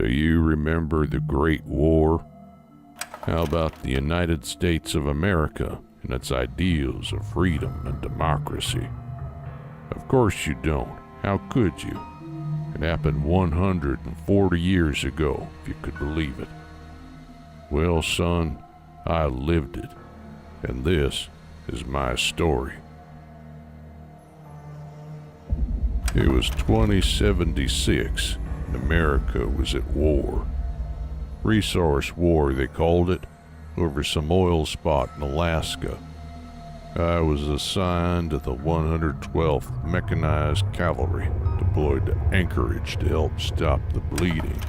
Do you remember the Great War? How about the United States of America and its ideals of freedom and democracy? Of course you don't. How could you? It happened 140 years ago, if you could believe it. Well, son, I lived it, and this is my story. It was 2076, and America was at war. Resource war, they called it, over some oil spot in Alaska. I was assigned to the 112th Mechanized Cavalry, deployed to Anchorage to help stop the bleeding.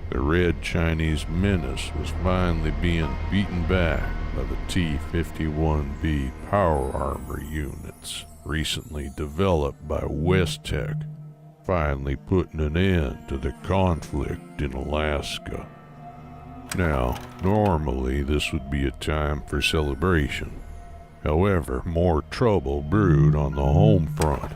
The Red Chinese Menace was finally being beaten back by the T-51B power armor units, recently developed by Westech, finally putting an end to the conflict in Alaska. Now, normally this would be a time for celebration. However, more trouble brewed on the home front.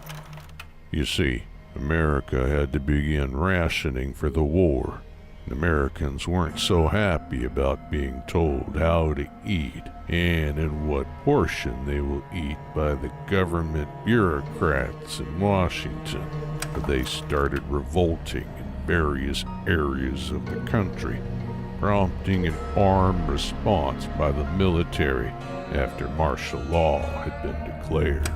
You see, America had to begin rationing for the war, and Americans weren't so happy about being told how to eat and in what portion they will eat by the government bureaucrats in Washington. They started revolting in various areas of the country, prompting an armed response by the military after martial law had been declared.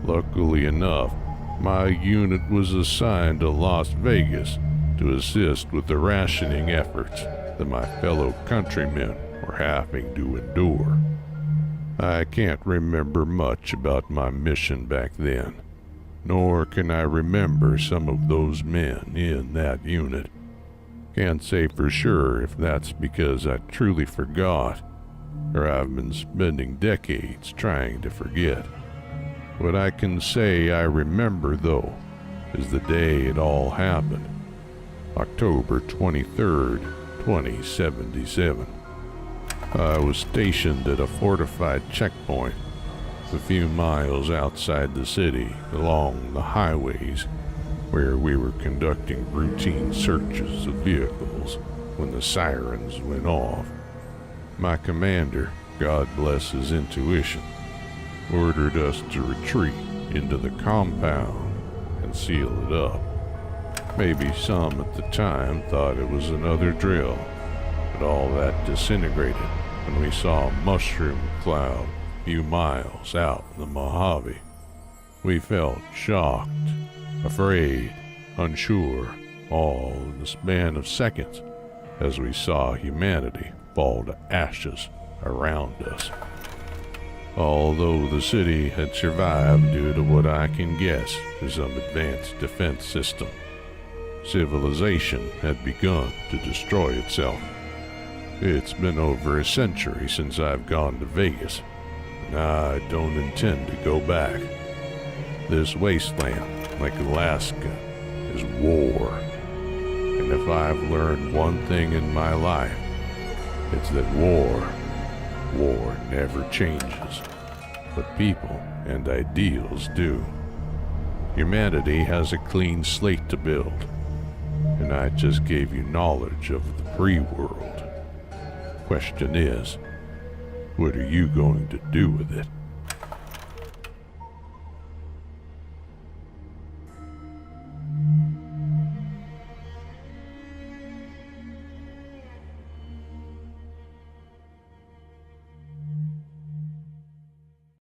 Luckily enough, my unit was assigned to Las Vegas to assist with the rationing efforts that my fellow countrymen were having to endure. I can't remember much about my mission back then, nor can I remember some of those men in that unit. Can't say for sure if that's because I truly forgot, or I've been spending decades trying to forget. What I can say I remember, though, is the day it all happened, October 23rd, 2077. I was stationed at a fortified checkpoint a few miles outside the city along the highways, where we were conducting routine searches of vehicles when the sirens went off. My commander, God bless his intuition, ordered us to retreat into the compound and seal it up. Maybe some at the time thought it was another drill, but all that disintegrated when we saw a mushroom cloud a few miles out in the Mojave. We felt shocked, afraid, unsure, all in the span of seconds as we saw humanity fall to ashes around us. Although the city had survived due to what I can guess is some advanced defense system, civilization had begun to destroy itself. It's been over a century since I've gone to Vegas, and I don't intend to go back. This wasteland, like Alaska, is war. And if I've learned one thing in my life, it's that war never changes. But people and ideals do. Humanity has a clean slate to build, and I just gave you knowledge of the pre-world. Question is, what are you going to do with it?